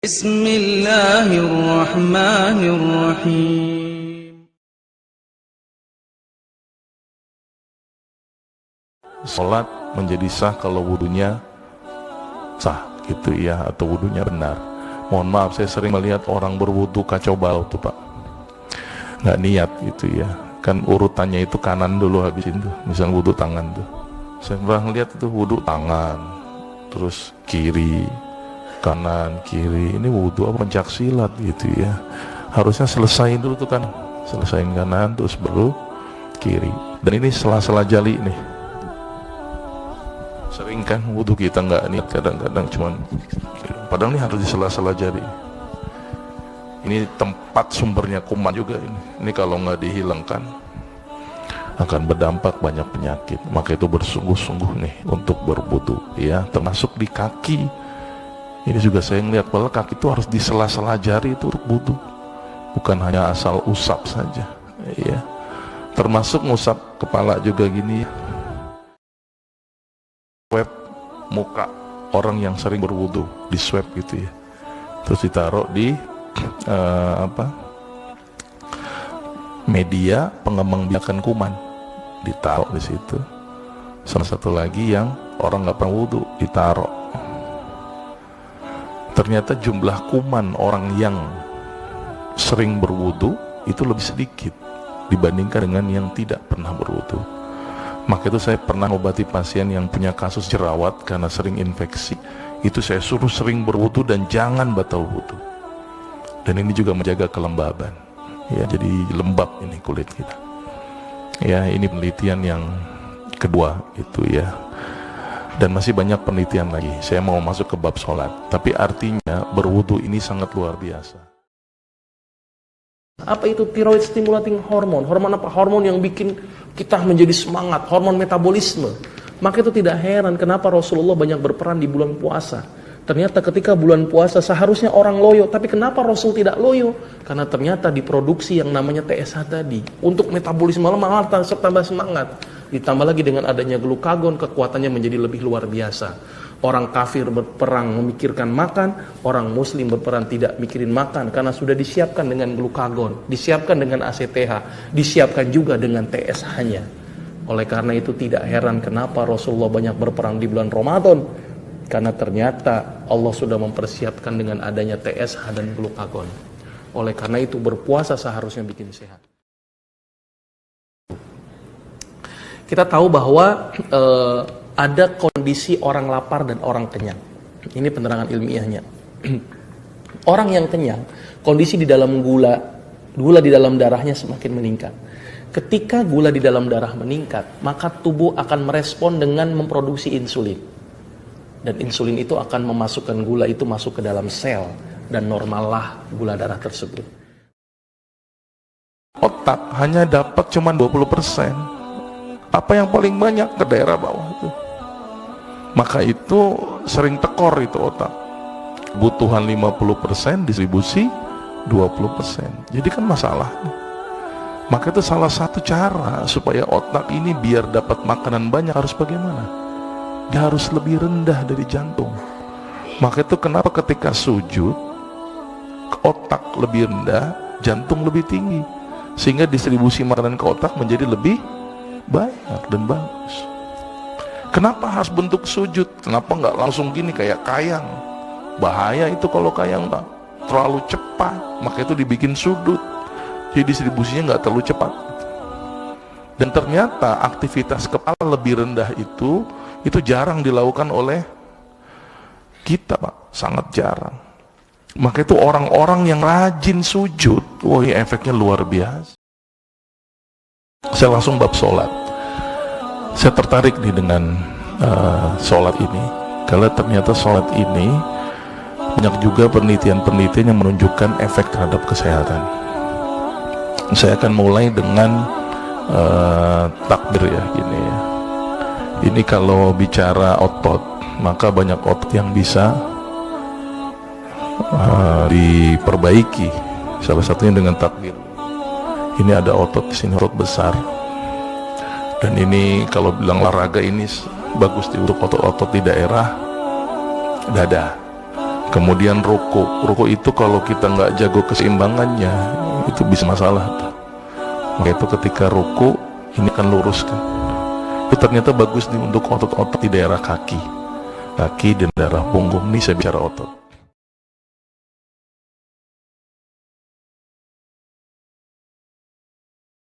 Bismillahirrahmanirrahim. Sholat menjadi sah kalau wudunya sah gitu ya, atau wudunya benar. Mohon maaf, saya sering melihat orang berwudu kacau balau tuh Pak, nggak niat gitu ya. Kan urutannya itu kanan dulu habisin tuh, misal wudu tangan tuh. Saya pernah lihat itu wudu tangan, terus kiri, kanan, kiri. Ini wudu apa pencak silat gitu ya. Harusnya selesain dulu tuh kan, selesain kanan terus baru kiri. Dan ini sela-sela jali nih. Sering kan wudu kita nggak niat, kadang-kadang cuman, padahal ini harus di sela-sela jari. Ini tempat sumbernya kuman juga ini. Ini kalau nggak dihilangkan akan berdampak banyak penyakit. Maka itu bersungguh-sungguh nih untuk berwudu ya, termasuk di kaki. Ini juga saya ngeliat bahwa kaki itu harus di sela-sela jari itu untuk wudu, bukan hanya asal usap saja ya. Termasuk ngusap kepala juga gini ya. Swab muka orang yang sering berwudu, di swab gitu ya, terus ditaruh di media pengembangbiakan kuman, ditaruh di situ. Salah satu lagi yang orang nggak pernah wudu ditaruh. Ternyata jumlah kuman orang yang sering berwudu itu lebih sedikit dibandingkan dengan yang tidak pernah berwudu. Maka itu saya pernah mengobati pasien yang punya kasus jerawat karena sering infeksi. Itu saya suruh sering berwudu dan jangan batal wudu. Dan ini juga menjaga kelembaban ya, jadi lembab ini kulit kita ya. Ini penelitian yang kedua itu ya, dan masih banyak penelitian lagi. Saya mau masuk ke bab sholat, tapi artinya berwudu ini sangat luar biasa. Apa itu thyroid stimulating hormone? Hormon apa? Hormon yang bikin kita menjadi semangat, hormon metabolisme. Maka itu tidak heran kenapa Rasulullah banyak berperan di bulan puasa. Ternyata ketika bulan puasa seharusnya orang loyo, tapi kenapa Rasul tidak loyo? Karena ternyata diproduksi yang namanya TSH tadi. Untuk metabolisme malah tambah semangat. Ditambah lagi dengan adanya glukagon, kekuatannya menjadi lebih luar biasa. Orang kafir berperang memikirkan makan, orang muslim berperan tidak mikirin makan, karena sudah disiapkan dengan glukagon, disiapkan dengan ACTH, disiapkan juga dengan TSH-nya. Oleh karena itu tidak heran kenapa Rasulullah banyak berperang di bulan Ramadan, karena ternyata Allah sudah mempersiapkan dengan adanya TSH dan glukagon. Oleh karena itu berpuasa seharusnya bikin sehat. Kita tahu bahwa ada kondisi orang lapar dan orang kenyang. Ini penerangan ilmiahnya. Orang yang kenyang, kondisi di dalam gula di dalam darahnya semakin meningkat. Ketika gula di dalam darah meningkat, maka tubuh akan merespon dengan memproduksi insulin. Dan insulin itu akan memasukkan gula itu masuk ke dalam sel, dan normallah gula darah tersebut. Otak hanya dapat cuma 20%. Apa yang paling banyak ke daerah bawah itu. Maka itu sering tekor itu otak. Kebutuhan 50%, distribusi 20%. Jadi kan masalah. Maka itu salah satu cara supaya otak ini biar dapat makanan banyak harus bagaimana? Dia harus lebih rendah dari jantung. Maka itu kenapa ketika sujud otak lebih rendah, jantung lebih tinggi, sehingga distribusi makanan ke otak menjadi lebih banyak dan bagus. Kenapa harus bentuk sujud? Kenapa nggak langsung gini kayak kayang? Bahaya itu kalau kayang Pak, terlalu cepat. Maka itu dibikin sudut, jadi distribusinya nggak terlalu cepat. Dan ternyata aktivitas kepala lebih rendah itu jarang dilakukan oleh kita Pak, sangat jarang. Maka itu orang-orang yang rajin sujud, wah ya efeknya luar biasa. Saya langsung bab sholat. Saya tertarik nih dengan sholat ini, karena ternyata sholat ini banyak juga penelitian-penelitian yang menunjukkan efek terhadap kesehatan. Saya akan mulai dengan takbir ya, gini ya. Ini kalau bicara otot, maka banyak otot yang bisa diperbaiki. Salah satunya dengan takbir. Ini ada otot di sini, otot besar. Dan ini kalau bilang olahraga ini bagus untuk otot-otot di daerah dada. Kemudian ruku itu kalau kita nggak jago keseimbangannya, itu bisa masalah tuh. Maka itu ketika ruku ini akan luruskan. Itu ternyata bagus nih untuk otot-otot di daerah kaki dan daerah punggung. Ini saya bicara otot.